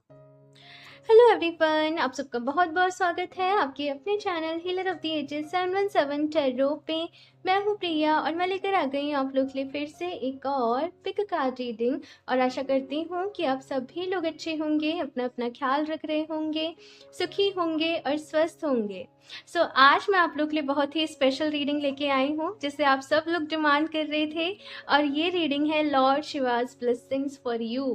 Hello everyone, आप सबका बहुत बहुत स्वागत है आपके अपने channel healer of the ages 717 tarot पे। मैं हूँ प्रिया और मैं लेकर आ गई हूँ आप लोग के लिए फिर से एक और पिक कार्ड रीडिंग। और आशा करती हूँ कि आप सभी लोग अच्छे होंगे, अपना अपना ख्याल रख रहे होंगे, सुखी होंगे और स्वस्थ होंगे। सो आज मैं आप लोग के लिए बहुत ही स्पेशल रीडिंग लेके आई हूँ जिसे आप सब लोग डिमांड कर रहे थे, और ये रीडिंग है lord Shiva's blessings for you.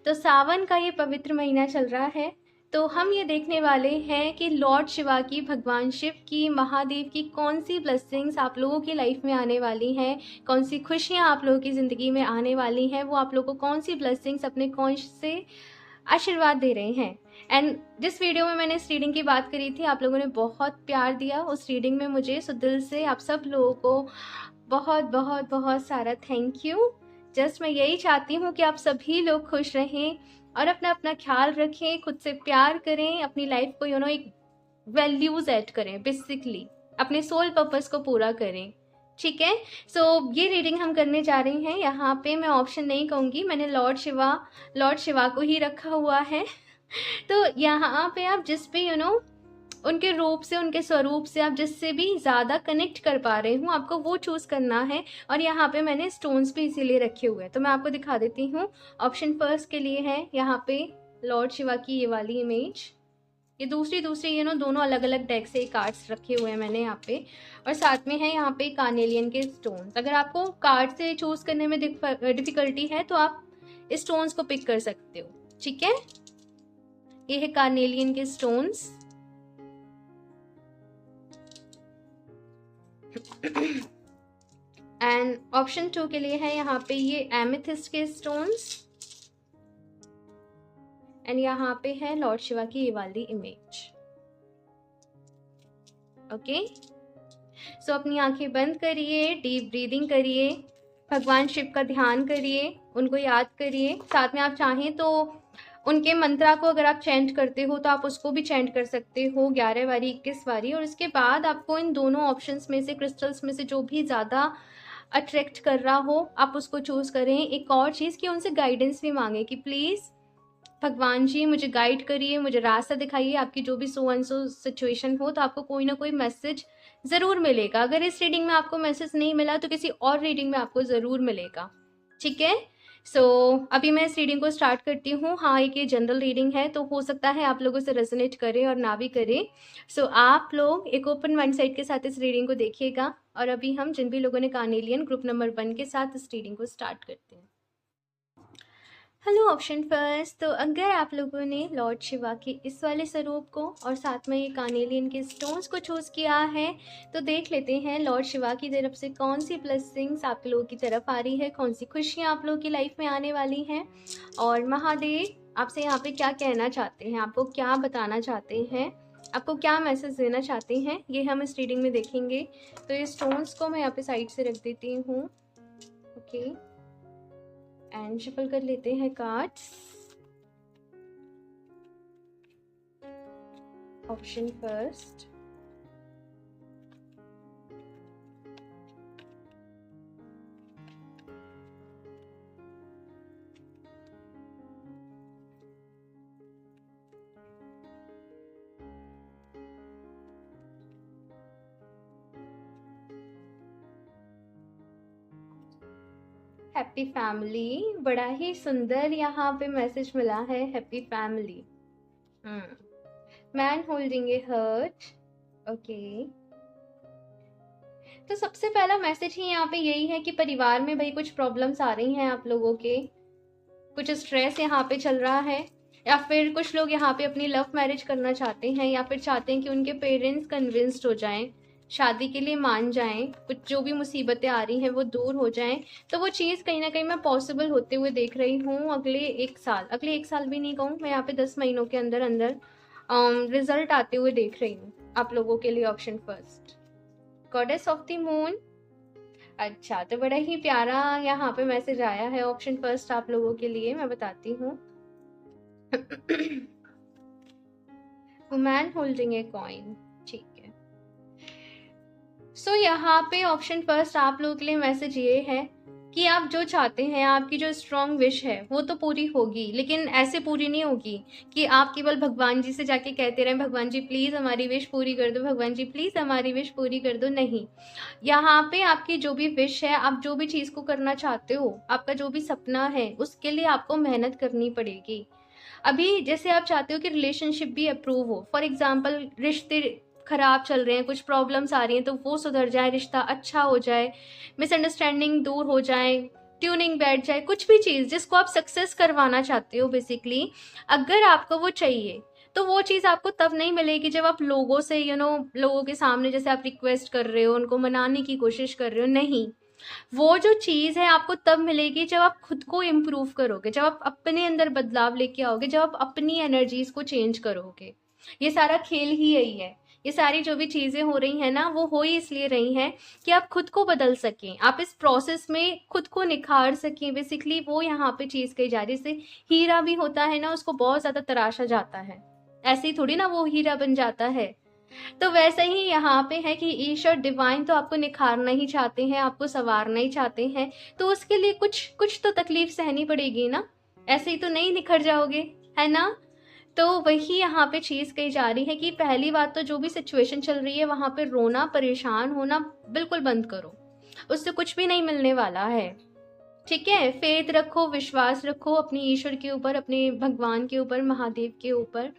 तो सावन का ये पवित्र महीना चल रहा है, तो हम ये देखने वाले हैं कि लॉर्ड शिवा की, भगवान शिव की, महादेव की कौन सी ब्लेसिंग्स आप लोगों की लाइफ में आने वाली हैं, कौन सी खुशियां आप लोगों की ज़िंदगी में आने वाली हैं, वो आप लोगों को कौन सी ब्लेसिंग्स अपने कौन से आशीर्वाद दे रहे हैं। एंड जिस वीडियो में मैंने इस रीडिंग की बात करी थी, आप लोगों ने बहुत प्यार दिया उस रीडिंग में मुझे, सो दिल से आप सब लोगों को बहुत बहुत बहुत सारा थैंक यू। जस्ट मैं यही चाहती हूँ कि आप सभी लोग खुश रहें और अपना अपना ख्याल रखें, खुद से प्यार करें, अपनी लाइफ को एक वैल्यूज ऐड करें, बेसिकली अपने सोल पर्पस को पूरा करें। ठीक है, सो ये रीडिंग हम करने जा रहे हैं। यहाँ पे मैं ऑप्शन नहीं कहूँगी, मैंने लॉर्ड शिवा को ही रखा हुआ है। तो यहाँ पे आप जिस भी उनके रूप से, उनके स्वरूप से आप जिससे भी ज़्यादा कनेक्ट कर पा रहे हूँ, आपको वो चूज़ करना है। और यहाँ पे मैंने स्टोन्स भी इसीलिए रखे हुए हैं, तो मैं आपको दिखा देती हूँ। ऑप्शन फर्स्ट के लिए है यहाँ पे लॉर्ड शिवा की ये वाली इमेज। ये दूसरी दोनों अलग अलग डेक से कार्ड्स रखे हुए हैं मैंने यहाँ पे। और साथ में है यहाँ पे कार्नेलियन के स्टोन्स। अगर आपको कार्ड से चूज़ करने में डिफिकल्टी है तो आप स्टोन्स को पिक कर सकते हो। ठीक है, ये है कार्नेलियन के स्टोन्स। एंड ऑप्शन 2 के लिए है यहाँ पे ये एमेथिस्ट के स्टोन्स। एंड यहाँ पे है लॉर्ड शिवा की ये वाली इमेज। ओके, सो अपनी आंखें बंद करिए, डीप ब्रीदिंग करिए, भगवान शिव का ध्यान करिए, उनको याद करिए। साथ में आप चाहें तो उनके मंत्रा को अगर आप चैंट करते हो तो आप उसको भी चैंट कर सकते हो 11 बारी, 21 बारी। और इसके बाद आपको इन दोनों ऑप्शंस में से, क्रिस्टल्स में से जो भी ज़्यादा अट्रैक्ट कर रहा हो आप उसको चूज़ करें। एक और चीज़ कि उनसे गाइडेंस भी मांगे कि प्लीज़ भगवान जी मुझे गाइड करिए, मुझे रास्ता दिखाइए। आपकी जो भी सो एंड सो सिचुएशन हो, तो आपको कोई ना कोई मैसेज ज़रूर मिलेगा। अगर इस रीडिंग में आपको मैसेज नहीं मिला तो किसी और रीडिंग में आपको ज़रूर मिलेगा। ठीक है, सो अभी मैं इस रीडिंग को स्टार्ट करती हूँ। हाँ, एक ये जनरल रीडिंग है, तो हो सकता है आप लोगों से रेजोनेट करे और ना भी करे। सो आप लोग एक ओपन माइंडसेट के साथ इस रीडिंग को देखिएगा। और अभी हम जिन भी लोगों ने कार्नेलियन ग्रुप नंबर 1 के साथ इस रीडिंग को स्टार्ट करते हैं। हेलो ऑप्शन फर्स्ट, तो अगर आप लोगों ने लॉर्ड शिवा के इस वाले स्वरूप को और साथ में ये कार्नेलियन के स्टोन्स को चूज़ किया है, तो देख लेते हैं लॉर्ड शिवा की तरफ से कौन सी ब्लेसिंग्स आप लोगों की तरफ आ रही है, कौन सी खुशियाँ आप लोगों की लाइफ में आने वाली हैं, और महादेव आपसे यहाँ पे क्या कहना चाहते हैं, आपको क्या बताना चाहते हैं, आपको क्या मैसेज देना चाहते हैं, ये हम इस रीडिंग में देखेंगे। तो ये स्टोन्स को मैं यहाँ पे साइड से रख देती हूँ। ओके, एंड शफल कर लेते हैं cards. Option first, happy family. बड़ा ही सुंदर यहाँ पे मैसेज मिला है, happy family. Man holding a heart. Okay, तो सबसे पहला मैसेज ही यहाँ पे यही है कि परिवार में भाई कुछ प्रॉब्लम्स आ रही हैं आप लोगों के, कुछ स्ट्रेस यहाँ पे चल रहा है, या फिर कुछ लोग यहाँ पे अपनी लव मैरिज करना चाहते हैं, या फिर चाहते हैं कि उनके पेरेंट्स कन्विंस्ड हो जाएं, शादी के लिए मान जाएं, कुछ जो भी मुसीबतें आ रही हैं वो दूर हो जाएं। तो वो चीज़ कहीं ना कहीं मैं पॉसिबल होते हुए देख रही हूँ अगले एक साल भी नहीं कहूँ मैं, यहाँ पे 10 महीनों के अंदर अंदर रिजल्ट आते हुए देख रही हूँ आप लोगों के लिए। Option first, goddess of the moon. अच्छा, तो बड़ा ही प्यारा यहाँ पे मैसेज आया है ऑप्शन फर्स्ट आप लोगों के लिए, मैं बताती हूँ। Woman holding a coin. ठीक है, सो यहाँ पे ऑप्शन फर्स्ट आप लोगों के लिए मैसेज ये है कि आप जो चाहते हैं, आपकी जो स्ट्रॉन्ग विश है वो तो पूरी होगी, लेकिन ऐसे पूरी नहीं होगी कि आप केवल भगवान जी से जाके कहते रहें, भगवान जी प्लीज़ हमारी विश पूरी कर दो, भगवान जी प्लीज़ हमारी विश पूरी कर दो। नहीं, यहाँ पे आपकी जो भी विश है, आप जो भी चीज़ को करना चाहते हो, आपका जो भी सपना है, उसके लिए आपको मेहनत करनी पड़ेगी। अभी जैसे आप चाहते हो कि रिलेशनशिप भी अप्रूव हो, फॉर एग्जाम्पल रिश्ते खराब चल रहे हैं, कुछ प्रॉब्लम्स आ रही हैं, तो वो सुधर जाए, रिश्ता अच्छा हो जाए, मिसअंडरस्टैंडिंग दूर हो जाए, ट्यूनिंग बैठ जाए, कुछ भी चीज़ जिसको आप सक्सेस करवाना चाहते हो बेसिकली, अगर आपको वो चाहिए तो वो चीज़ आपको तब नहीं मिलेगी जब आप लोगों से लोगों के सामने जैसे आप रिक्वेस्ट कर रहे हो, उनको मनाने की कोशिश कर रहे हो। नहीं, वो जो चीज़ है आपको तब मिलेगी जब आप खुद को इम्प्रूव करोगे, जब आप अपने अंदर बदलाव लेके आओगे, जब आप अपनी एनर्जीज को चेंज करोगे। ये सारा खेल ही यही है। ये सारी जो भी चीज़ें हो रही हैं ना, वो हो ही इसलिए रही हैं कि आप खुद को बदल सकें, आप इस प्रोसेस में खुद को निखार सकें। बेसिकली वो यहाँ पे चीज़ कही जा रही है। जैसे हीरा भी होता है ना, उसको बहुत ज़्यादा तराशा जाता है, ऐसे ही थोड़ी ना वो हीरा बन जाता है। तो वैसे ही यहाँ पे है कि ईश्वर डिवाइन तो आपको निखारना ही चाहते हैं, आपको संवारना ही चाहते हैं, तो उसके लिए कुछ कुछ तो तकलीफ सहनी पड़ेगी ना, ऐसे ही तो नहीं निखर जाओगे, है ना। तो वही यहाँ पे चीज़ कही जा रही है कि पहली बात तो जो भी सिचुएशन चल रही है वहाँ पे रोना, परेशान होना बिल्कुल बंद करो, उससे कुछ भी नहीं मिलने वाला है। ठीक है, फेथ रखो, विश्वास रखो अपने ईश्वर के ऊपर, अपने भगवान के ऊपर, महादेव के ऊपर,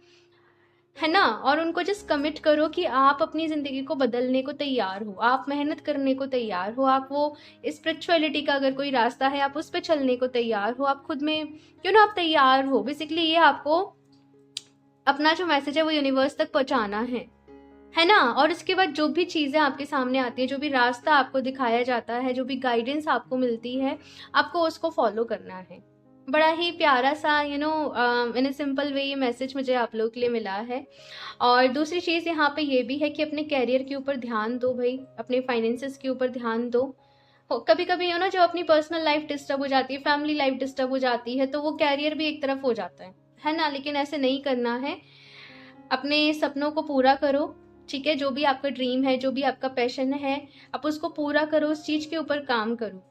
है ना। और उनको जस्ट कमिट करो कि आप अपनी ज़िंदगी को बदलने को तैयार हो, आप मेहनत करने को तैयार हो, आप वो स्पिरिचुअलिटी का अगर कोई रास्ता है आप उस पर चलने को तैयार हो, आप खुद में क्यों ना आप तैयार हो। बेसिकली ये आपको अपना जो मैसेज है वो यूनिवर्स तक पहुंचाना है ना। और उसके बाद जो भी चीज़ें आपके सामने आती है, जो भी रास्ता आपको दिखाया जाता है, जो भी गाइडेंस आपको मिलती है, आपको उसको फॉलो करना है। बड़ा ही प्यारा सा इन ए सिंपल वे ये मैसेज मुझे आप लोगों के लिए मिला है। और दूसरी चीज़ यहाँ पे ये भी है कि अपने कैरियर के ऊपर ध्यान दो भाई, अपने फाइनेंसेस के ऊपर ध्यान दो। कभी कभी जो अपनी पर्सनल लाइफ डिस्टर्ब हो जाती है, फैमिली लाइफ डिस्टर्ब हो जाती है, तो वो कैरियर भी एक तरफ हो जाता है ना। लेकिन ऐसे नहीं करना है, अपने सपनों को पूरा करो। ठीक है, जो भी आपका ड्रीम है, जो भी आपका पैशन है, आप उसको पूरा करो, उस चीज़ के ऊपर काम करो।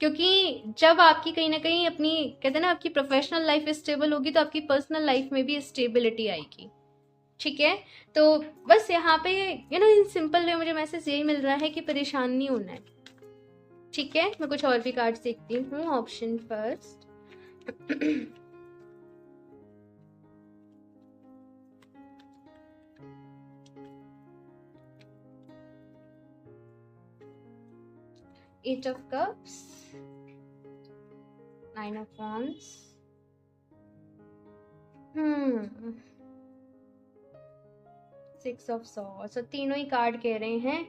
क्योंकि जब आपकी कहीं ना कहीं अपनी कहते हैं ना आपकी प्रोफेशनल लाइफ स्टेबल होगी, तो आपकी पर्सनल लाइफ में भी स्टेबिलिटी आएगी। ठीक है, तो बस यहाँ पे इन सिंपल वे मुझे मैसेज यही मिल रहा है कि परेशान नहीं होना है। ठीक है, मैं कुछ और भी कार्ड्स देखती हूँ। Option first, eight of cups, nine of wands, six of swords. तो तीनों ही कार्ड कह रहे हैं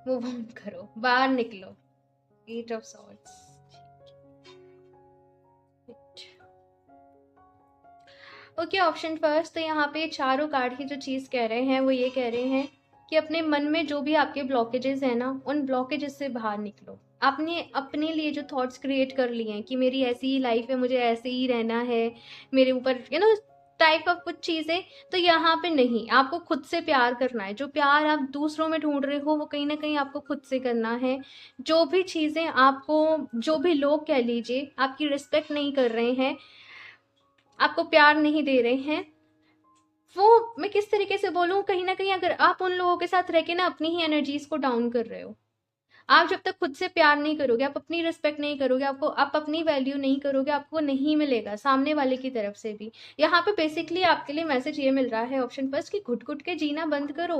मूव ऑन करो, बाहर निकलो। Eight of swords, okay. Option first, तो यहाँ पे चारों कार्ड की जो चीज़ कह रहे हैं वो ये कह रहे हैं कि अपने मन में जो भी आपके ब्लॉकेजेस हैं ना, उन ब्लॉकेजेस से बाहर निकलो। आपने अपने लिए जो थॉट्स क्रिएट कर लिए हैं कि मेरी ऐसी ही लाइफ है, मुझे ऐसे ही रहना है, मेरे ऊपर टाइप ऑफ कुछ चीज़ें, तो यहाँ पे नहीं, आपको खुद से प्यार करना है। जो प्यार आप दूसरों में ढूंढ रहे हो वो कहीं ना कहीं आपको खुद से करना है। जो भी चीज़ें आपको, जो भी लोग कह लीजिए आपकी रिस्पेक्ट नहीं कर रहे हैं, आपको प्यार नहीं दे रहे हैं, वो मैं किस तरीके से बोलूँ, कहीं ना कहीं अगर आप उन लोगों के साथ रह के ना अपनी ही एनर्जीज को डाउन कर रहे हो। आप जब तक खुद से प्यार नहीं करोगे, आप अपनी रिस्पेक्ट नहीं करोगे, आप अपनी वैल्यू नहीं करोगे, आपको नहीं मिलेगा सामने वाले की तरफ से भी। यहाँ पे बेसिकली आपके लिए मैसेज ये मिल रहा है ऑप्शन फर्स्ट कि घुट घुट के जीना बंद करो।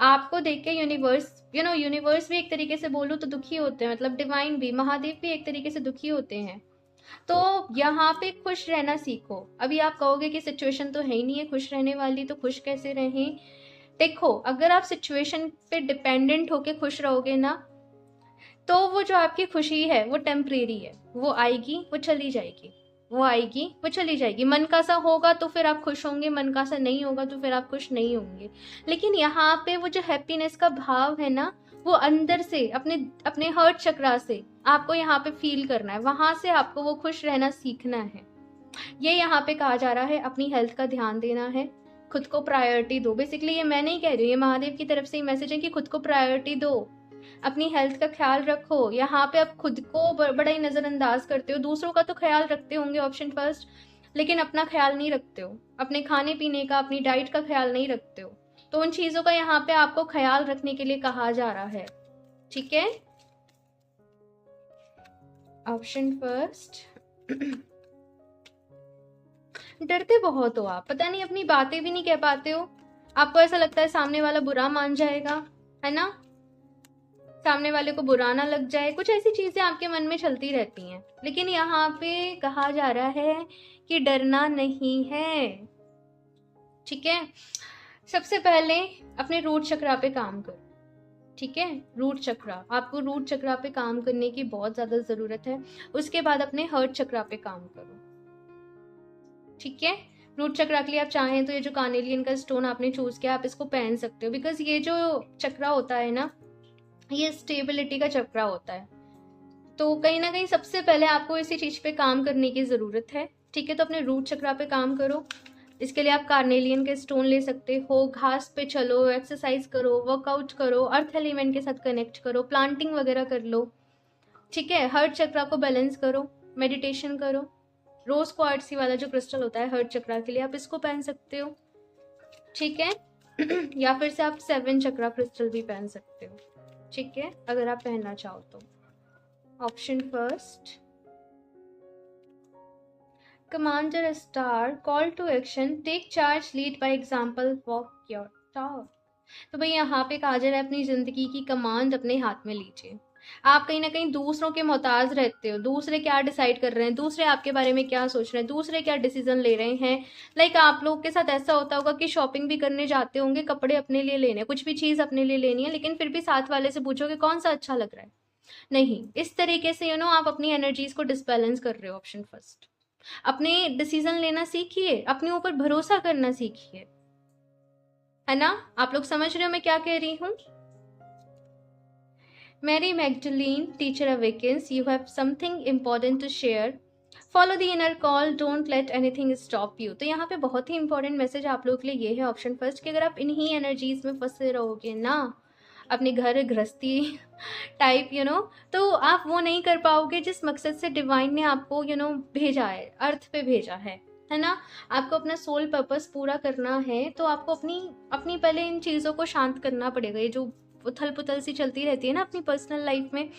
आपको देख के यूनिवर्स यूनिवर्स भी एक तरीके से बोलूँ तो दुखी होते हैं, मतलब डिवाइन भी, महादेव भी एक तरीके से दुखी होते हैं। तो यहाँ पे खुश रहना सीखो। अभी आप कहोगे कि सिचुएशन तो है ही नहीं है खुश रहने वाली, तो खुश कैसे रहें। देखो, अगर आप सिचुएशन पे डिपेंडेंट होके खुश रहोगे ना, तो वो जो आपकी खुशी है वो टेम्परेरी है, वो आएगी वो चली जाएगी, वो आएगी वो चली जाएगी। मन का सा होगा तो फिर आप खुश होंगे, मन का सा नहीं होगा तो फिर आप खुश नहीं होंगे। लेकिन यहाँ पे वो जो हैप्पीनेस का भाव है ना, वो अंदर से अपने अपने हार्ट चक्रा से आपको यहाँ पे फील करना है, वहां से आपको वो खुश रहना सीखना है। ये यहाँ पे कहा जा रहा है, अपनी हेल्थ का ध्यान देना है, खुद को प्रायोरिटी दो। बेसिकली ये मैं नहीं कह रही हूँ, ये महादेव की तरफ से ही मैसेज है कि खुद को प्रायोरिटी दो। अपनी हेल्थ का ख्याल रखो। यहाँ पे आप खुद को बड़ा ही नज़रअंदाज करते हो, दूसरों का तो ख्याल रखते होंगे ऑप्शन फर्स्ट, लेकिन अपना ख्याल नहीं रखते हो, अपने खाने पीने का, अपनी डाइट का ख्याल नहीं रखते हो। तो उन चीज़ों का यहाँ पे आपको ख्याल रखने के लिए कहा जा रहा है, ठीक है। Option first. डरते बहुत हो आप, पता नहीं अपनी बातें भी नहीं कह पाते हो। आपको ऐसा लगता है सामने वाला बुरा मान जाएगा, है ना, सामने वाले को बुरा ना लग जाए, कुछ ऐसी चीजें आपके मन में चलती रहती हैं। लेकिन यहाँ पे कहा जा रहा है कि डरना नहीं है, ठीक है। सबसे पहले अपने रूट चक्रा पे काम करो, ठीक है। रूट चक्रा, आपको रूट चक्रा पे काम करने की बहुत ज्यादा जरूरत है। उसके बाद अपने हर्ट चक्रा पे काम करो, ठीक है। रूट चक्रा के लिए आप चाहें तो ये जो कार्नेलियन का स्टोन आपने चूज किया, आप इसको पहन सकते हो, बिकॉज ये जो चक्रा होता है ना, ये स्टेबिलिटी का चक्रा होता है। तो कहीं ना कहीं सबसे पहले आपको इसी चीज पे काम करने की जरूरत है, ठीक है। तो अपने रूट चक्रा पे काम करो। इसके लिए आप कार्नेलियन के स्टोन ले सकते हो, घास पे चलो, एक्सरसाइज करो, वर्कआउट करो, अर्थ एलिमेंट के साथ कनेक्ट करो, प्लांटिंग वगैरह कर लो, ठीक है। हर्ट चक्रा को बैलेंस करो, मेडिटेशन करो। रोज क्वार्ट्ज वाला जो क्रिस्टल होता है हर्ट चक्रा के लिए, आप इसको पहन सकते हो, ठीक है। या फिर से आप 7 चक्रा क्रिस्टल भी पहन सकते हो, ठीक है, अगर आप पहनना चाहो तो। Option first, commander a star, call to action, take charge, lead by example, walk your talk। तो भाई यहाँ पे कहा जा रहा है अपनी जिंदगी की कमांड अपने हाथ में लीजिए। आप कहीं ना कहीं दूसरों के मोहताज रहते हो, दूसरे क्या डिसाइड कर रहे हैं, दूसरे आपके बारे में क्या सोच रहे हैं, दूसरे क्या डिसीजन ले रहे हैं। लाइक आप लोग के साथ ऐसा होता होगा कि शॉपिंग भी करने जाते होंगे, कपड़े अपने लिए लेने, कुछ भी चीज़ अपने लिए लेनी है, लेकिन फिर भी साथ वाले से पूछोगे कौन सा अच्छा लग रहा है। नहीं, इस तरीके से आप अपनी एनर्जीज को डिसबैलेंस कर रहे हो। ऑप्शन फर्स्ट, अपने डिसीजन लेना सीखिए, अपने ऊपर भरोसा करना सीखिए, है ना। आप लोग समझ रहे हो मैं क्या कह रही हूँ। Mary Magdalene, teacher awakens, you have something important to share. Follow the inner call, don't let anything stop you। तो यहाँ पे बहुत ही इंपॉर्टेंट मैसेज आप लोगों के लिए ये है ऑप्शन फर्स्ट, कि अगर आप इन्हीं एनर्जीज में फंसे रहोगे ना, अपने घर गृहस्थी टाइप तो आप वो नहीं कर पाओगे जिस मकसद से डिवाइन ने आपको भेजा है, अर्थ पे भेजा है ना। आपको अपना सोल पर्पस पूरा करना है, तो आपको अपनी अपनी पहले इन चीज़ों को शांत करना पड़ेगा। ये जो उथल पुथल सी चलती रहती है ना अपनी पर्सनल लाइफ में,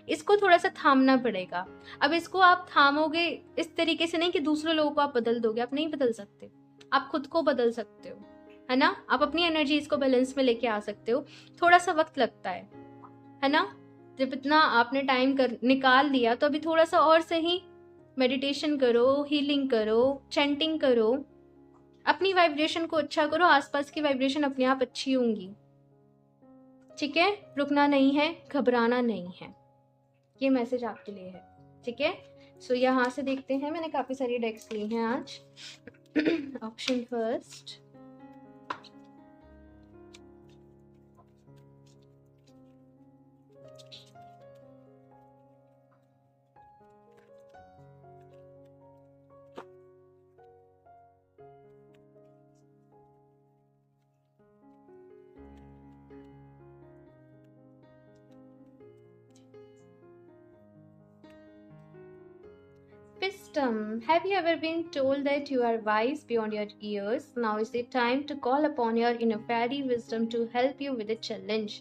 इसको थोड़ा सा थामना पड़ेगा। अब इसको आप थामोगे इस तरीके से नहीं कि दूसरे लोगों को आप बदल दोगे, आप नहीं बदल सकते, आप खुद को बदल सकते हो, है ना। आप अपनी एनर्जी इसको बैलेंस में लेके आ सकते हो। थोड़ा सा वक्त लगता है ना। जब इतना आपने टाइम निकाल लिया, तो अभी थोड़ा सा और सही मेडिटेशन करो, हीलिंग करो, चैंटिंग करो, अपनी वाइब्रेशन को अच्छा करो, आसपास की वाइब्रेशन अपने आप अच्छी होंगी, ठीक है। रुकना नहीं है, घबराना नहीं है, ये मैसेज आपके लिए है, ठीक है। सो यहाँ से देखते हैं, मैंने काफी सारी डेक्स ली हैं आज। Option first, Wisdom. Have you ever been told that you are wise beyond your years? Now is the time to call upon your inner fairy wisdom to help you with the challenge.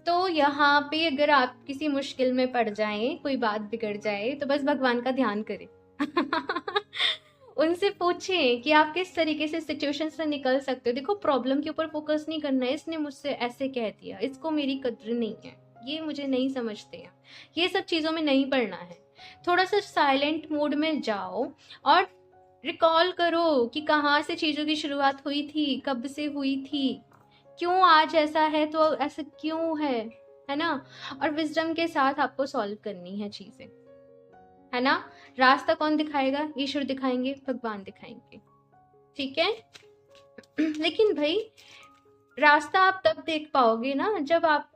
तो यहाँ पे अगर आप किसी मुश्किल में पड़ जाएं, कोई बात बिगड़ जाए, तो बस भगवान का ध्यान करें। उनसे पूछें कि आप किस तरीके से सिचुएशन से निकल सकते हो। देखो, प्रॉब्लम के ऊपर फोकस नहीं करना है, इसने मुझसे ऐसे कह दिया, इसको मेरी कद्र नहीं है, ये मुझे नहीं समझते हैं, ये सब चीज़ों में नहीं पड़ना है। थोड़ा सा साइलेंट मोड में जाओ और रिकॉल करो कि कहाँ से चीज़ों की शुरुआत हुई थी, कब से हुई थी, क्यों आज ऐसा है, तो ऐसा क्यों है ना। और विजडम के साथ आपको सॉल्व करनी है चीज़ें, है ना। रास्ता कौन दिखाएगा? ईश्वर दिखाएंगे, भगवान दिखाएंगे, ठीक है। लेकिन भाई, रास्ता आप तब देख पाओगे ना जब आप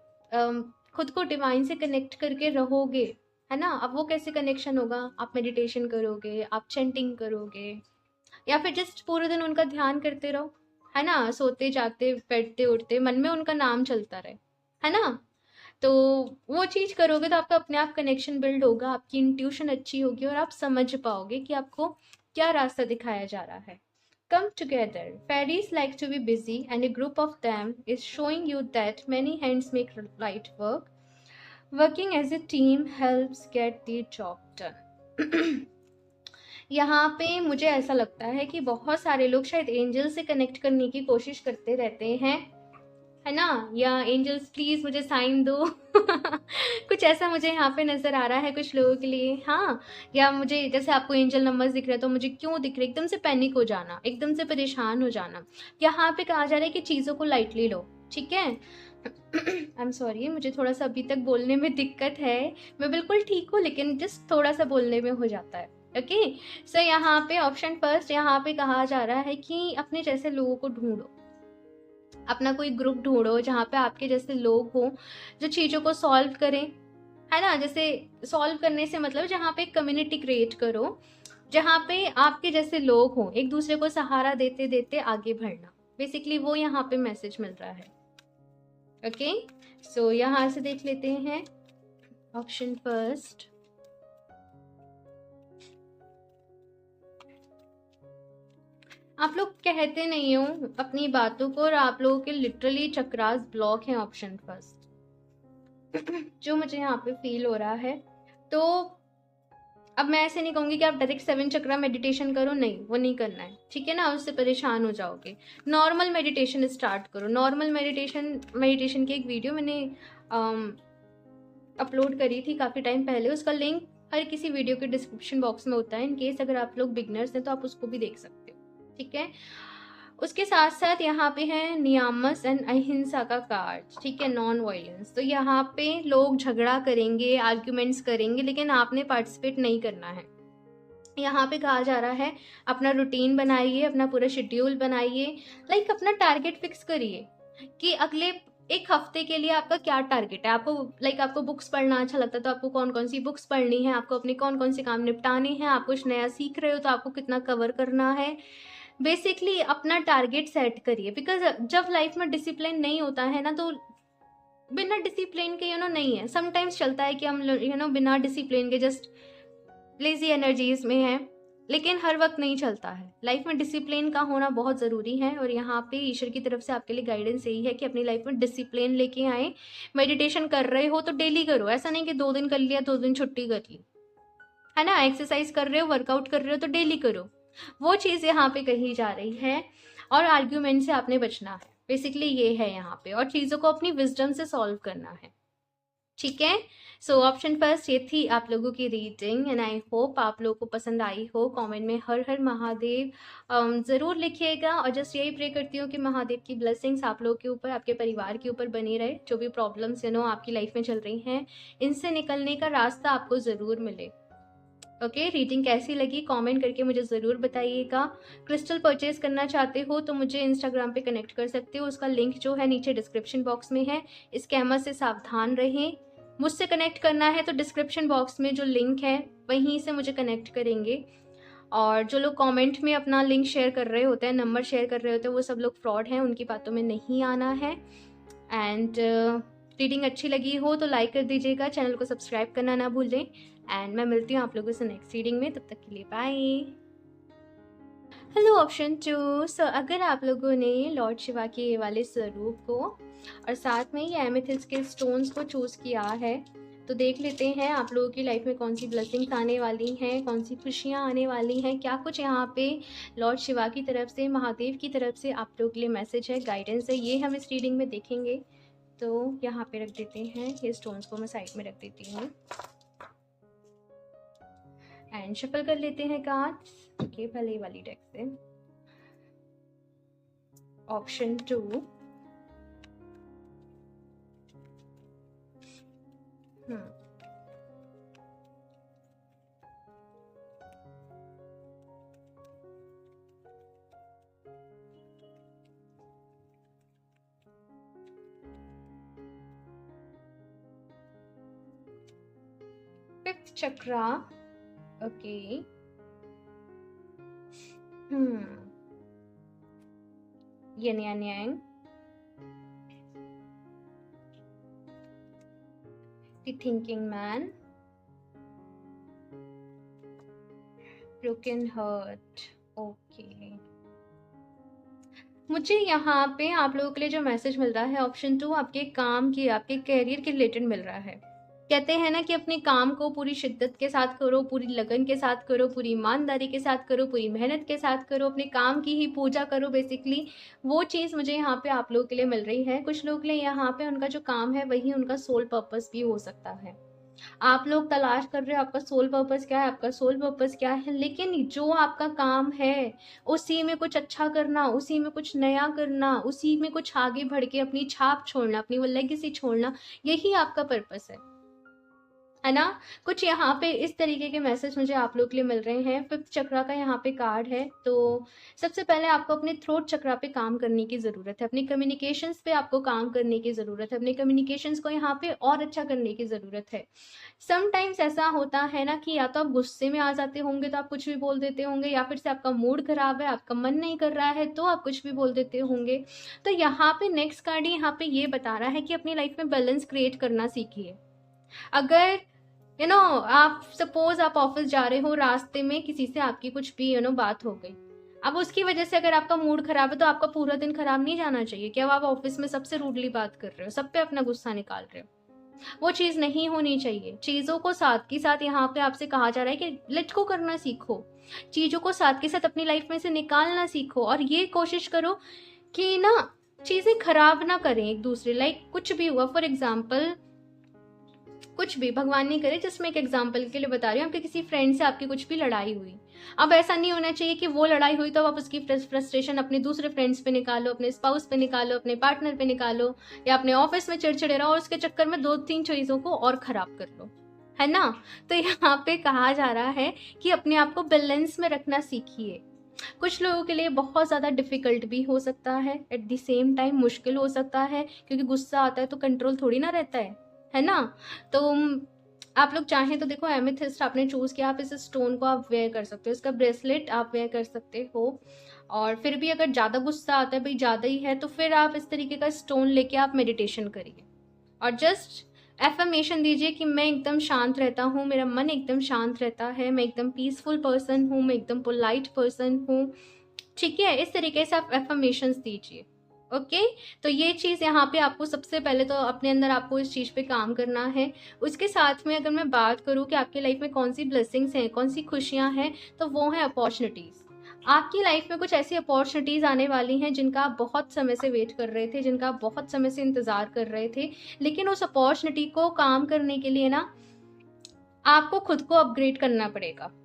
खुद को डिवाइन से कनेक्ट करके रहोगे, है ना। अब वो कैसे कनेक्शन होगा? आप मेडिटेशन करोगे, आप चैंटिंग करोगे, या फिर जस्ट पूरे दिन उनका ध्यान करते रहो, है ना। सोते जागते बैठते उठते मन में उनका नाम चलता रहे, है ना। तो वो चीज़ करोगे तो आपका अपने आप कनेक्शन बिल्ड होगा, आपकी इंट्यूशन अच्छी होगी और आप समझ पाओगे कि आपको क्या रास्ता दिखाया जा रहा है। Come together. Fairies like to be busy, and a group of them is showing you that many hands make light work. Working as a team helps get the job done. यहाँ पे मुझे ऐसा लगता है कि बहुत सारे लोग शायद एंजल से कनेक्ट करने की कोशिश करते रहते हैं, है ना, या एंजल्स प्लीज मुझे साइन दो। कुछ ऐसा मुझे यहाँ पे नजर आ रहा है कुछ लोगों के लिए, हाँ। या मुझे जैसे आपको एंजल नंबर्स दिख रहे हैं तो मुझे क्यों दिख रहे, एकदम से पैनिक हो जाना, एकदम से परेशान हो जाना। यहाँ पे कहा जा रहा है कि चीज़ों को लाइटली लो, ठीक है। आई एम सॉरी, मुझे थोड़ा सा अभी तक बोलने में दिक्कत है। मैं बिल्कुल ठीक हूँ लेकिन जस्ट थोड़ा सा बोलने में हो जाता है। ओके, सो यहाँ पे ऑप्शन फर्स्ट यहाँ पे कहा जा रहा है कि अपने जैसे लोगों को ढूंढो, अपना कोई ग्रुप ढूंढो जहाँ पे आपके जैसे लोग हों जो चीज़ों को सॉल्व करें, है ना। जैसे सॉल्व करने से मतलब जहाँ पे एक कम्युनिटी क्रिएट करो जहाँ पे आपके जैसे लोग हों, एक दूसरे को सहारा देते देते आगे बढ़ना, बेसिकली वो यहाँ पे मैसेज मिल रहा है। ओके, सो यहाँ से देख लेते हैं ऑप्शन फर्स्ट। आप लोग कहते नहीं हो अपनी बातों को और आप लोगों के लिटरली चक्रास ब्लॉक हैं ऑप्शन फर्स्ट, जो मुझे यहाँ पे फील हो रहा है। तो अब मैं ऐसे नहीं कहूंगी कि आप डायरेक्ट 7 चक्रा मेडिटेशन करो, नहीं वो नहीं करना है, ठीक है ना, उससे परेशान हो जाओगे। नॉर्मल मेडिटेशन स्टार्ट करो। नॉर्मल मेडिटेशन की एक वीडियो मैंने अपलोड करी थी काफ़ी टाइम पहले, उसका लिंक हर किसी वीडियो के डिस्क्रिप्शन बॉक्स में होता है, इन केस अगर आप लोग बिगनर्स हैं तो आप उसको भी देख सकते हो, ठीक है। उसके साथ साथ यहाँ पे है नियामस एंड अहिंसा का कार्ड, ठीक है, नॉन वायलेंस। तो यहाँ पे लोग झगड़ा करेंगे, आर्ग्यूमेंट्स करेंगे, लेकिन आपने पार्टिसिपेट नहीं करना है। यहाँ पे कहा जा रहा है अपना रूटीन बनाइए, अपना पूरा शेड्यूल बनाइए, लाइक अपना टारगेट फिक्स करिए कि अगले एक हफ्ते के लिए आपका क्या टारगेट है। आपको लाइक आपको बुक्स पढ़ना अच्छा लगता है तो आपको कौन कौन सी बुक्स पढ़नी है, आपको अपने कौन कौन से काम निपटाने हैं, आप कुछ नया सीख रहे हो तो आपको कितना कवर करना है। बेसिकली अपना टारगेट सेट करिए, बिकॉज जब लाइफ में डिसिप्लिन नहीं होता है ना तो बिना डिसिप्लिन के नहीं है। समटाइम्स चलता है कि हम बिना डिसिप्लिन के जस्ट लेजी एनर्जीज में है, लेकिन हर वक्त नहीं चलता है। लाइफ में डिसिप्लिन का होना बहुत ज़रूरी है और यहाँ पे ईश्वर की तरफ से आपके लिए गाइडेंस यही है कि अपनी लाइफ में डिसिप्लिन लेके आए। मेडिटेशन कर रहे हो तो डेली करो, ऐसा नहीं कि 2 दिन कर लिया 2 दिन छुट्टी कर ली, है ना। एक्सरसाइज कर रहे हो, वर्कआउट कर रहे हो तो डेली करो, वो चीज़ यहाँ पे कही जा रही है। और आर्ग्यूमेंट से आपने बचना है, बेसिकली ये है यहाँ पे, और चीज़ों को अपनी विजडम से सॉल्व करना है, ठीक है। सो ऑप्शन फर्स्ट ये थी आप लोगों की रीडिंग एंड आई होप आप लोगों को पसंद आई हो। कमेंट में हर हर महादेव ज़रूर लिखिएगा और जस्ट यही प्रे करती हूँ कि महादेव की ब्लेसिंग्स आप लोगों के ऊपर, आपके परिवार के ऊपर बनी रहे। जो भी प्रॉब्लम्स आपकी लाइफ में चल रही हैं, इनसे निकलने का रास्ता आपको ज़रूर मिले। ओके, रीडिंग कैसी लगी कमेंट करके मुझे ज़रूर बताइएगा। क्रिस्टल परचेज करना चाहते हो तो मुझे इंस्टाग्राम पे कनेक्ट कर सकते हो, उसका लिंक जो है नीचे डिस्क्रिप्शन बॉक्स में है। स्कैमर से सावधान रहें। मुझसे कनेक्ट करना है तो डिस्क्रिप्शन बॉक्स में जो लिंक है वहीं से मुझे कनेक्ट करेंगे। और जो लोग कमेंट में अपना लिंक शेयर कर रहे होते हैं, नंबर शेयर कर रहे होते हैं, वो सब लोग फ्रॉड हैं, उनकी बातों में नहीं आना है। एंड रीडिंग अच्छी लगी हो तो लाइक कर दीजिएगा, चैनल को सब्सक्राइब करना ना भूलें। एंड मैं मिलती हूँ आप लोगों से नेक्स्ट रीडिंग में, तब तक के लिए बाय। Hello option 2। सो अगर आप लोगों ने लॉर्ड शिवा के ये वाले स्वरूप को और साथ में ये एमेथिस्ट के स्टोन्स को चूज़ किया है, तो देख लेते हैं आप लोगों की लाइफ में कौन सी ब्लेसिंग्स आने वाली हैं, कौन सी खुशियाँ आने वाली हैं, क्या कुछ यहाँ पे लॉर्ड शिवा की तरफ से, महादेव की तरफ से आप लोगों के लिए मैसेज है, गाइडेंस है, ये हम इस रीडिंग में देखेंगे। तो यहाँ पे रख देते हैं, ये स्टोन्स को मैं साइड में रख देती हूँ एंड शफल कर लेते हैं कार्ड्स। ओके, पहले वाली डेक से option 2। Fifth chakra, okay. Yin and yang, the thinking man, broken heart. Okay, मुझे यहाँ पे आप लोगों के लिए जो मैसेज मिल रहा है ऑप्शन 2 आपके काम की, आपके करियर के रिलेटेड मिल रहा है। कहते हैं ना कि अपने काम को पूरी शिद्दत के साथ करो, पूरी लगन के साथ करो, पूरी ईमानदारी के साथ करो, पूरी मेहनत के साथ करो, अपने काम की ही पूजा करो। बेसिकली वो चीज़ मुझे यहाँ पे आप लोगों के लिए मिल रही है। कुछ लोगों के लिए यहाँ पे उनका जो काम है वही उनका सोल पर्पस भी हो सकता है। आप लोग तलाश कर रहे हो आपका सोल पर्पस क्या है, आपका सोल पर्पस क्या है, लेकिन जो आपका काम है उसी में कुछ अच्छा करना, उसी में कुछ नया करना, उसी में कुछ आगे बढ़ के अपनी छाप छोड़ना, अपनी वो लेगेसी छोड़ना, यही आपका पर्पस है ना। कुछ यहाँ पे इस तरीके के मैसेज मुझे आप लोग के लिए मिल रहे हैं। 5th चक्रा का यहाँ पे कार्ड है। तो सबसे पहले आपको अपने थ्रोट चक्रा पे काम करने की ज़रूरत है, अपनी कम्युनिकेशंस पे आपको काम करने की ज़रूरत है, अपने कम्युनिकेशंस को यहाँ पे और अच्छा करने की ज़रूरत है। समटाइम्स ऐसा होता है ना कि या तो आप गुस्से में आ जाते होंगे तो आप कुछ भी बोल देते होंगे, या फिर से आपका मूड खराब है, आपका मन नहीं कर रहा है तो आप कुछ भी बोल देते होंगे। तो यहाँ पे नेक्स्ट कार्ड यहाँ पे ये बता रहा है कि अपनी लाइफ में बैलेंस क्रिएट करना सीखिए। अगर आप सपोज आप ऑफिस जा रहे हो, रास्ते में किसी से आपकी कुछ भी बात हो गई, अब उसकी वजह से अगर आपका मूड खराब है तो आपका पूरा दिन खराब नहीं जाना चाहिए। क्या आप ऑफिस में सबसे रूडली बात कर रहे हो, सब पे अपना गुस्सा निकाल रहे हो? वो चीज नहीं होनी चाहिए। चीजों को साथ के साथ यहाँ पे आपसे कहा जा रहा है कि लेट गो करना सीखो, चीजों को साथ के साथ अपनी लाइफ में से निकालना सीखो, और ये कोशिश करो कि ना चीजें खराब ना करें एक दूसरे। लाइक कुछ भी हुआ, फॉर एग्जाम्पल कुछ भी, भगवान नहीं करे, जिसमें एक एग्जाम्पल के लिए बता रही हूँ, आपके किसी फ्रेंड से आपकी कुछ भी लड़ाई हुई। अब ऐसा नहीं होना चाहिए कि वो लड़ाई हुई तो आप उसकी फ्रस्ट्रेशन अपने दूसरे फ्रेंड्स पे निकालो, अपने स्पाउस पे निकालो, अपने पार्टनर पे निकालो, या अपने ऑफिस में चिड़चिड़े रहो और उसके चक्कर में 2-3 चीजों को और खराब कर लो, है ना। तो यहाँ पे कहा जा रहा है कि अपने आप को बैलेंस में रखना सीखिए। कुछ लोगों के लिए बहुत ज़्यादा डिफिकल्ट भी हो सकता है, एट द सेम टाइम मुश्किल हो सकता है, क्योंकि गुस्सा आता है तो कंट्रोल थोड़ी ना रहता है ना। तो आप लोग चाहें तो देखो, एमेथिस्ट आपने चूज किया, आप इस स्टोन को आप वेयर कर सकते हो, इसका ब्रेसलेट आप वेयर कर सकते हो। और फिर भी अगर ज़्यादा गुस्सा आता है, भाई ज़्यादा ही है, तो फिर आप इस तरीके का स्टोन लेके आप मेडिटेशन करिए और जस्ट एफर्मेशन दीजिए कि मैं एकदम शांत रहता हूँ, मेरा मन एकदम शांत रहता है, मैं एकदम पीसफुल पर्सन हूँ, मैं एकदम पोलाइट पर्सन हूँ। ठीक है, इस तरीके से आप एफर्मेशंस दीजिए। ओके, तो ये चीज़ यहाँ पे आपको सबसे पहले तो अपने अंदर आपको इस चीज़ पे काम करना है। उसके साथ में अगर मैं बात करूँ कि आपकी लाइफ में कौन सी ब्लेसिंग्स हैं, कौन सी खुशियाँ हैं, तो वो हैं अपॉर्चुनिटीज़। आपकी लाइफ में कुछ ऐसी अपॉर्चुनिटीज़ आने वाली हैं जिनका आप बहुत समय से वेट कर रहे थे, जिनका आप बहुत समय से इंतज़ार कर रहे थे, लेकिन उस अपॉर्चुनिटी को काम करने के लिए ना आपको खुद को अपग्रेड करना पड़ेगा।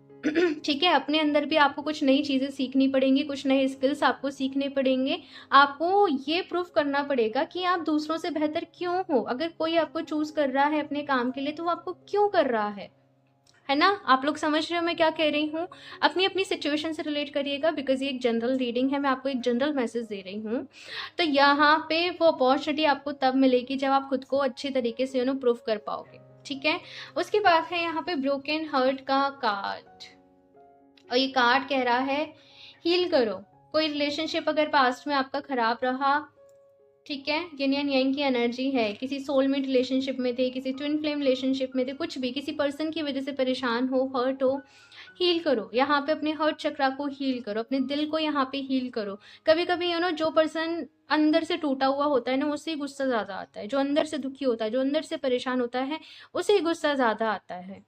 ठीक है, अपने अंदर भी आपको कुछ नई चीज़ें सीखनी पड़ेंगी, कुछ नए स्किल्स आपको सीखने पड़ेंगे। आपको ये प्रूफ करना पड़ेगा कि आप दूसरों से बेहतर क्यों हो। अगर कोई आपको चूज कर रहा है अपने काम के लिए तो वो आपको क्यों कर रहा है ना। आप लोग समझ रहे हो मैं क्या कह रही हूँ। अपनी अपनी सिचुएशन से रिलेट करिएगा, बिकॉज ये एक जनरल रीडिंग है, मैं आपको एक जनरल मैसेज दे रही हूँ। तो यहाँ पे वो अपॉर्चुनिटी आपको तब मिलेगी जब आप खुद को अच्छे तरीके से प्रूफ कर पाओगे। ठीक है, उसके बाद है यहाँ पे ब्रोकन हर्ट का कार्ड, और ये कार्ड कह रहा है हील करो। कोई रिलेशनशिप अगर पास्ट में आपका खराब रहा, ठीक है, यिन एंड यांग की एनर्जी है, किसी सोलमेट रिलेशनशिप में थे, किसी ट्विन फ्लेम रिलेशनशिप में थे, कुछ भी, किसी पर्सन की वजह से परेशान हो, हर्ट हो, हील करो। यहाँ पे अपने हर्ट चक्रा को हील करो, अपने दिल को यहाँ पे हील करो। कभी कभी जो पर्सन अंदर से टूटा हुआ होता है ना, उससे गुस्सा ज़्यादा आता है। जो अंदर से दुखी होता है, जो अंदर से परेशान होता है, उसे गुस्सा ज़्यादा आता है।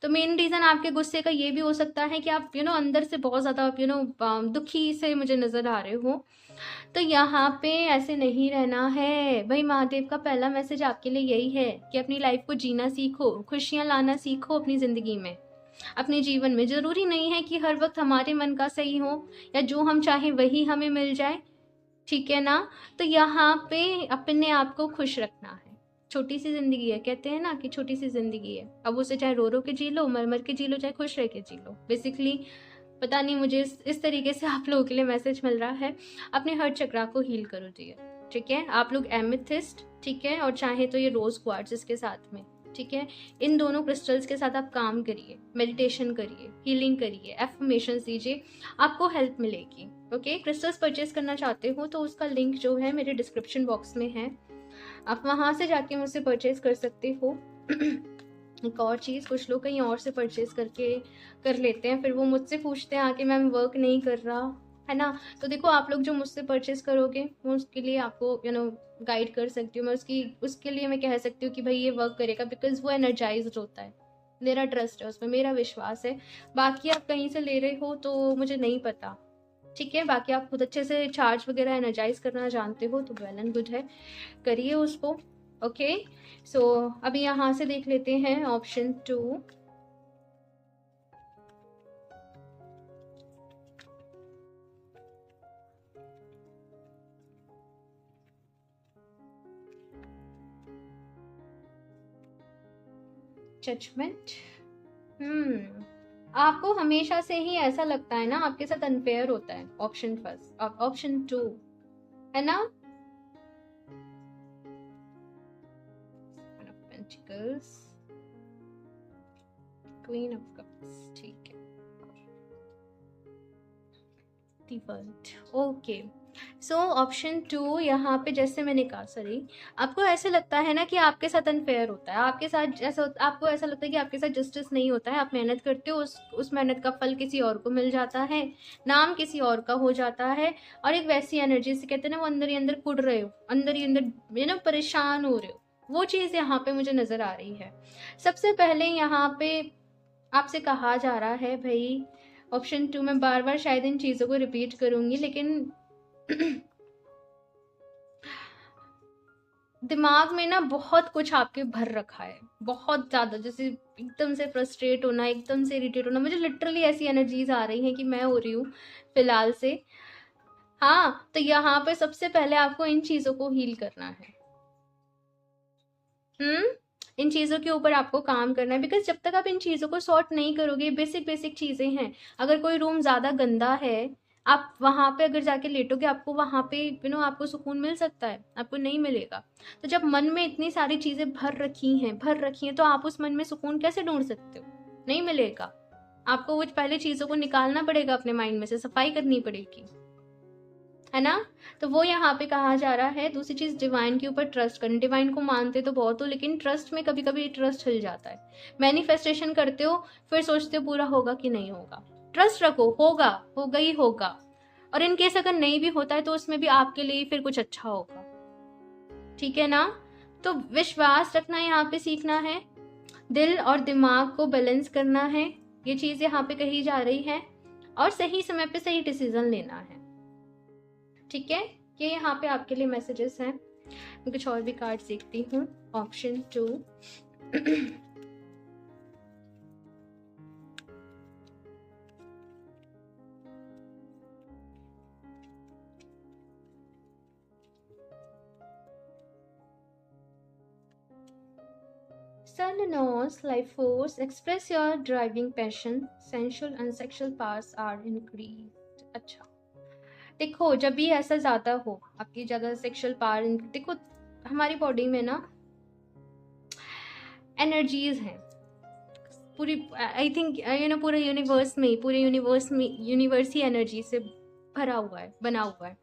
तो मेन रीज़न आपके गुस्से का ये भी हो सकता है कि आप अंदर से बहुत ज़्यादा दुखी से मुझे नज़र आ रहे हो। तो यहाँ पे ऐसे नहीं रहना है भाई। महादेव का पहला मैसेज आपके लिए यही है कि अपनी लाइफ को जीना सीखो, खुशियाँ लाना सीखो अपनी ज़िंदगी में, अपने जीवन में। ज़रूरी नहीं है कि हर वक्त हमारे मन का सही हो या जो हम चाहें वही हमें मिल जाए, ठीक है ना। तो यहाँ पे अपने आप को खुश रखना है। छोटी सी जिंदगी है, कहते हैं ना कि छोटी सी जिंदगी है, अब उसे चाहे रो रो के जी लो, मर मर के जी लो, चाहे खुश रह के जी लो। बेसिकली पता नहीं, मुझे इस तरीके से आप लोगों के लिए मैसेज मिल रहा है। अपने हर चक्रा को हील करो दिए, ठीक है। आप लोग एमेथिस्ट, ठीक है, और चाहे तो ये रोज क्वार्ट्ज इसके साथ में, ठीक है, इन दोनों क्रिस्टल्स के साथ आप काम करिए, मेडिटेशन करिए, हीलिंग करिए, एफर्मेशंस दीजिए, आपको हेल्प मिलेगी। ओके, क्रिस्टल्स परचेज करना चाहते हो तो उसका लिंक जो है मेरे डिस्क्रिप्शन बॉक्स में है, आप वहाँ से जाके मुझसे परचेज कर सकते हो। एक और चीज़, कुछ लोग कहीं और से परचेज करके कर लेते हैं, फिर वो मुझसे पूछते हैं आके मैम वर्क नहीं कर रहा, है ना। तो देखो आप लोग जो मुझसे परचेज करोगे मैं उसके लिए आपको गाइड कर सकती हूँ, मैं उसके लिए मैं कह सकती हूँ कि भाई ये वर्क करेगा, बिकॉज वो एनर्जाइज्ड होता है, मेरा ट्रस्ट है उसमें, मेरा विश्वास है। बाकी आप कहीं से ले रहे हो तो मुझे नहीं पता, ठीक है। बाकी आप खुद अच्छे से चार्ज वगैरह एनर्जाइज करना जानते हो तो वेल एंड गुड है, करिए उसको। ओके, सो अभी यहाँ से देख लेते हैं ऑप्शन 2। जजमेंट। आपको हमेशा से ही ऐसा लगता है ना आपके साथ अनफेयर होता है, ऑप्शन फर्स्ट, ऑप्शन 2, है ना। पेंटिकल्स, क्वीन ऑफ कप्स, ठीक है, the world, okay. So option 2 यहाँ पे जैसे मैंने कहा, सॉरी, आपको ऐसे लगता है ना कि आपके साथ अनफेयर होता है, आपके साथ ऐसा, आपको ऐसा लगता है कि आपके साथ जस्टिस नहीं होता है, आप मेहनत करते हो, उस मेहनत का फल किसी और को मिल जाता है, नाम किसी और का हो जाता है, और एक वैसी एनर्जी से कहते हैं ना वो अंदर ही अंदर कुड़ रहे हो, अंदर ही अंदर परेशान हो रहे हो, वो चीज़ यहाँ पे मुझे नज़र आ रही है। सबसे पहले यहाँ पे आपसे कहा जा रहा है भाई, ऑप्शन 2 में बार बार शायद इन चीज़ों को रिपीट करूंगी, लेकिन दिमाग में ना बहुत कुछ आपके भर रखा है, बहुत ज़्यादा, जैसे एकदम से फ्रस्ट्रेट होना, एकदम से इरिटेट होना, मुझे लिटरली ऐसी एनर्जीज आ रही हैं कि मैं हो रही हूँ फिलहाल से। हाँ, तो यहाँ पे सबसे पहले आपको इन चीज़ों को हील करना है। इन चीज़ों के ऊपर आपको काम करना है, बिकॉज जब तक आप इन चीज़ों को सॉर्ट नहीं करोगे, बेसिक बेसिक चीज़ें हैं, अगर कोई रूम ज़्यादा गंदा है, आप वहाँ पे अगर जाके लेटोगे, आपको वहाँ पे आपको सुकून मिल सकता है, आपको नहीं मिलेगा। तो जब मन में इतनी सारी चीज़ें भर रखी हैं, तो आप उस मन में सुकून कैसे ढूंढ सकते हो, नहीं मिलेगा। आपको वो पहले चीज़ों को निकालना पड़ेगा, अपने माइंड में से सफाई करनी पड़ेगी, है ना। तो वो यहाँ पे कहा जा रहा है। दूसरी चीज, डिवाइन के ऊपर ट्रस्ट करना। डिवाइन को मानते तो बहुत हो, लेकिन ट्रस्ट में कभी कभी ट्रस्ट हिल जाता है। मैनिफेस्टेशन करते हो, फिर सोचते हो पूरा होगा कि नहीं होगा, ट्रस्ट रखो, होगा ही होगा, और इन केस अगर नहीं भी होता है तो उसमें भी आपके लिए फिर कुछ अच्छा होगा, ठीक है ना। तो विश्वास रखना यहाँ पे सीखना है, दिल और दिमाग को बैलेंस करना है, ये चीज यहाँ पे कही जा रही है, और सही समय पे सही डिसीजन लेना है, ठीक है। ये यहाँ पे आपके लिए मैसेजेस हैं। मैं कुछ और भी कार्ड्स देखती हूँ। Option 2, Sun knows life force, express your driving passion, sensual and sexual powers are increased। अच्छा, देखो जब भी ऐसा ज्यादा हो, आपकी ज्यादा सेक्सुअल पावर, देखो हमारी बॉडी में ना एनर्जीज हैं पूरी, आई थिंक पूरे यूनिवर्स ही एनर्जी से भरा हुआ है, बना हुआ है।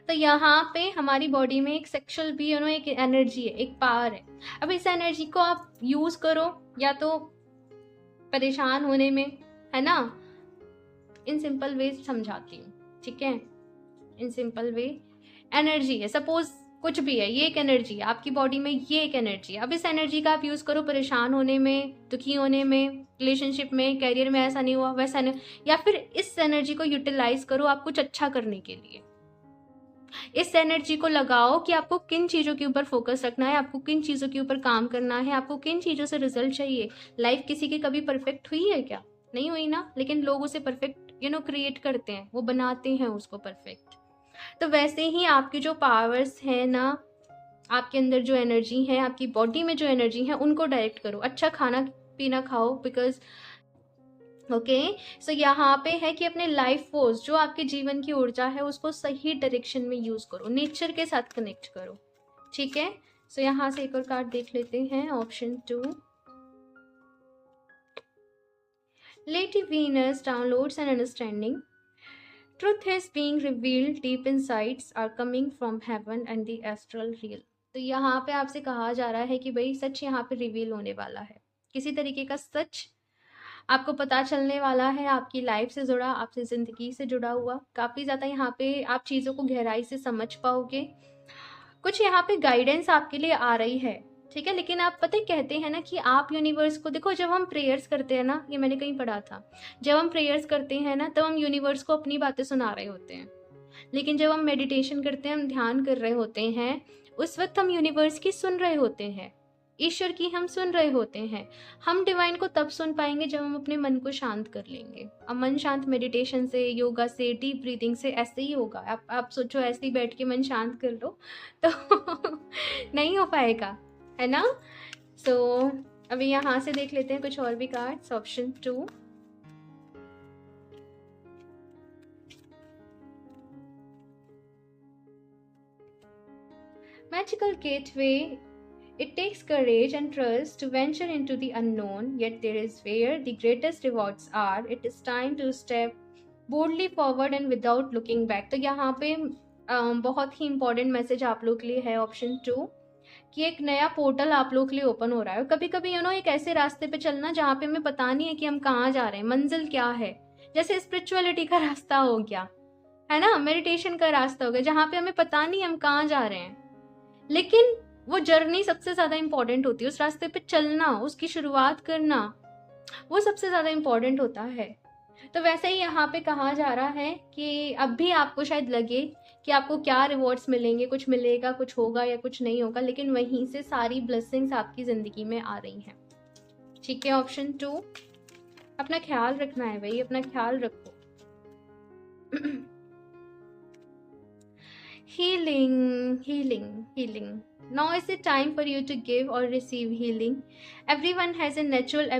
तो यहाँ पे हमारी बॉडी में एक सेक्सुअल भी एक एनर्जी है, एक पावर है। अब इस एनर्जी को आप यूज करो या तो परेशान होने में, है ना, इन सिंपल वे समझाती हूँ, ठीक है। इन सिंपल वे, एनर्जी है, सपोज कुछ भी है, ये एक एनर्जी है आपकी बॉडी में, ये एक एनर्जी है। अब इस एनर्जी का आप यूज करो परेशान होने में, दुखी होने में, रिलेशनशिप में, करियर में ऐसा नहीं हुआ वैसा नहीं, या फिर इस एनर्जी को यूटिलाइज करो आप कुछ अच्छा करने के लिए। इस एनर्जी को लगाओ कि आपको किन चीज़ों के ऊपर फोकस रखना है, आपको किन चीज़ों के ऊपर काम करना है, आपको किन चीज़ों से रिजल्ट चाहिए। लाइफ किसी की कभी परफेक्ट हुई है क्या? नहीं हुई ना, लेकिन लोग उसे परफेक्ट क्रिएट करते हैं, वो बनाते हैं उसको परफेक्ट। तो वैसे ही आपकी जो पावर्स हैं ना, आपके अंदर जो एनर्जी है, आपकी बॉडी में जो एनर्जी है, उनको डायरेक्ट करो। अच्छा खाना पीना खाओ, बिकॉज ओके। सो यहाँ पे है कि अपने लाइफ फोर्स, जो आपके जीवन की ऊर्जा है, उसको सही डायरेक्शन में यूज करो, नेचर के साथ कनेक्ट करो, ठीक है। सो यहाँ से एक और कार्ड देख लेते हैं। Option 2, lady Venus downloads an understanding, truth is being revealed, deep insights are coming from heaven and the astral real। तो यहाँ पे आपसे कहा जा रहा है कि भाई सच यहाँ पे रिवील होने वाला है, किसी तरीके का सच आपको पता चलने वाला है, आपकी लाइफ से जुड़ा, आपसे ज़िंदगी से जुड़ा हुआ। काफ़ी ज़्यादा यहाँ पे आप चीज़ों को गहराई से समझ पाओगे। कुछ यहाँ पे गाइडेंस आपके लिए आ रही है, ठीक है। लेकिन आप पता है कहते हैं ना कि आप यूनिवर्स को देखो, जब हम प्रेयर्स करते हैं ना, ये मैंने कहीं पढ़ा था, जब हम प्रेयर्स करते हैं ना तब हम यूनिवर्स को अपनी बातें सुना रहे होते हैं। लेकिन जब हम मेडिटेशन करते हैं, हम ध्यान कर रहे होते हैं, उस वक्त हम यूनिवर्स की सुन रहे होते हैं, ईश्वर की हम सुन रहे होते हैं। हम डिवाइन को तब सुन पाएंगे जब हम अपने मन को शांत कर लेंगे। अब मन शांत मेडिटेशन से, योगा से, डीप ब्रीदिंग से ऐसे ही होगा। आप सोचो ऐसे ही बैठ के मन शांत कर लो तो नहीं हो पाएगा, है ना। सो अभी यहाँ से देख लेते हैं कुछ और भी cards. Option 2, magical gateway. It takes courage and trust to venture into the unknown, yet there is where the greatest rewards are. It is time to step boldly forward and without looking back. तो यहाँ पे बहुत ही important message आप लोग के लिए है option 2, कि एक नया पोर्टल आप लोग के लिए ओपन हो रहा है। कभी कभी एक ऐसे रास्ते पे चलना जहाँ पे हमें पता नहीं है कि हम कहाँ जा रहे हैं, मंजिल क्या है। जैसे स्पिरिचुअलिटी का रास्ता हो गया, है ना, मेडिटेशन का रास्ता हो गया, जहाँ पे हमें पता नहीं हम कहाँ जा रहे हैं, लेकिन वो जर्नी सबसे ज़्यादा इंपॉर्टेंट होती है। उस रास्ते पे चलना, उसकी शुरुआत करना, वो सबसे ज़्यादा इंपॉर्टेंट होता है। तो वैसे ही यहाँ पे कहा जा रहा है कि अब भी आपको शायद लगे कि आपको क्या रिवॉर्ड्स मिलेंगे, कुछ मिलेगा, कुछ होगा या कुछ नहीं होगा, लेकिन वहीं से सारी ब्लेसिंग्स आपकी ज़िंदगी में आ रही हैं, ठीक है। ऑप्शन 2, अपना ख्याल रखना है भाई, अपना ख्याल रखो। healing. Now is the time for you to give or receive healing. Everyone has a natural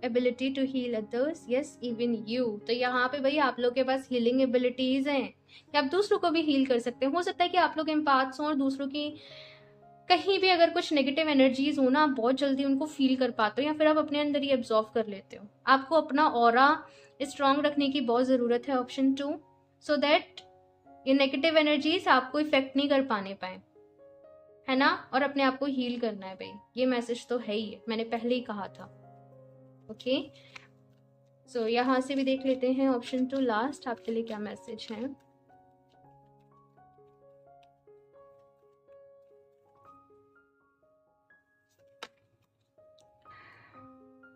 ability to heal others. Yes, even you. तो यहाँ पे भाई आप लोग के पास हीलिंग एबिलिटीज हैं कि आप दूसरों को भी हील कर सकते हैं। हो सकता है कि आप लोग एम्पैथ्स हों और दूसरों की कहीं भी अगर कुछ नेगेटिव एनर्जीज हो ना, आप बहुत जल्दी उनको फील कर पाते हो, या फिर आप अपने अंदर ही एब्जॉर्व कर लेते हो। आपको अपना ऑरा स्ट्रॉन्ग रखने की बहुत ज़रूरत है, ऑप्शन 2, सो दैट ये नेगेटिव एनर्जीज आपको इफेक्ट नहीं कर पाने पाए, है ना। और अपने आप को हील करना है भाई, ये मैसेज तो है ही, मैंने पहले ही कहा था। ओके, सो यहाँ से भी देख लेते हैं ऑप्शन 2 लास्ट आपके लिए क्या मैसेज है।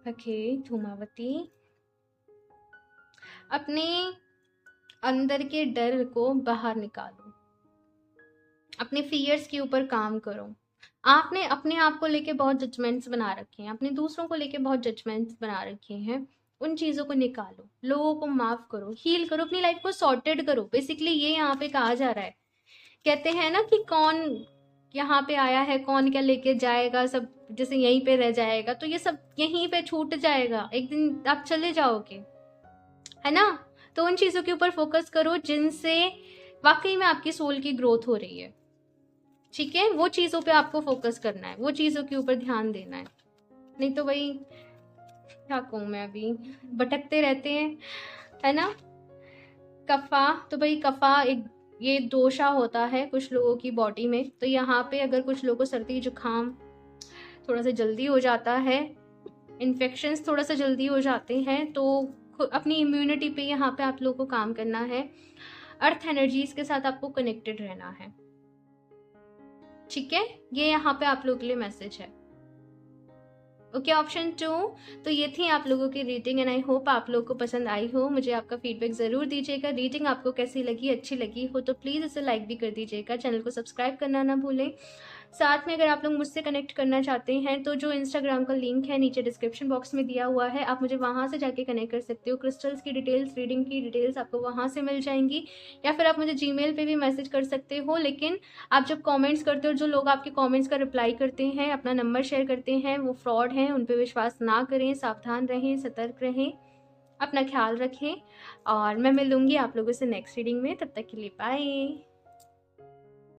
ओके, धूमावती, अपने अंदर के डर को बाहर निकालो, अपने फियर्स के ऊपर काम करो। आपने अपने आप को लेके बहुत जजमेंट्स बना रखे हैं, अपने दूसरों को लेके बहुत जजमेंट्स बना रखे हैं, उन चीज़ों को निकालो, लोगों को माफ़ करो, हील करो, अपनी लाइफ को सॉर्टेड करो। बेसिकली ये यहाँ पे कहा जा रहा है। कहते हैं ना कि कौन यहाँ पे आया है, कौन क्या लेके जाएगा, सब जैसे यहीं पे रह जाएगा, तो ये सब यहीं पे छूट जाएगा, एक दिन आप चले जाओगे, है ना। तो उन चीज़ों के ऊपर फोकस करो जिनसे वाकई में आपकी सोल की ग्रोथ हो रही है, ठीक है। वो चीज़ों पे आपको फोकस करना है, वो चीज़ों के ऊपर ध्यान देना है। नहीं तो भाई क्या कहूँ मैं, अभी भटकते रहते हैं, है ना। कफा, तो भाई कफा एक ये दोषा होता है कुछ लोगों की बॉडी में। तो यहाँ पे अगर कुछ लोगों को सर्दी जुकाम थोड़ा सा जल्दी हो जाता है, इन्फेक्शंस थोड़ा सा जल्दी हो जाते हैं, तो अपनी इम्यूनिटी पे यहाँ पे आप लोगों को काम करना है। अर्थ एनर्जीज के साथ आपको कनेक्टेड रहना है, ठीक है। ये यहाँ पे आप लोगों के लिए मैसेज है। ओके, ऑप्शन 2, तो ये थी आप लोगों की रीडिंग एंड आई होप आप लोगों को पसंद आई हो। मुझे आपका फीडबैक ज़रूर दीजिएगा। रीडिंग आपको कैसी लगी, अच्छी लगी हो तो प्लीज़ इसे लाइक भी कर दीजिएगा, चैनल को सब्सक्राइब करना ना भूलें। साथ में अगर आप लोग मुझसे कनेक्ट करना चाहते हैं तो जो इंस्टाग्राम का लिंक है नीचे डिस्क्रिप्शन बॉक्स में दिया हुआ है, आप मुझे वहाँ से जाके कनेक्ट कर सकते हो। क्रिस्टल्स की डिटेल्स, रीडिंग की डिटेल्स आपको वहाँ से मिल जाएंगी, या फिर आप मुझे जीमेल पे भी मैसेज कर सकते हो। लेकिन आप जब कमेंट्स करते हो, जो लोग आपके कमेंट्स का रिप्लाई करते हैं, अपना नंबर शेयर करते हैं, वो फ्रॉड हैं, उन पर विश्वास ना करें, सावधान रहें, सतर्क रहें, अपना ख्याल रखें। और मैं मिलूँगी आप लोगों से नेक्स्ट रीडिंग में, तब तक के लिए बाय।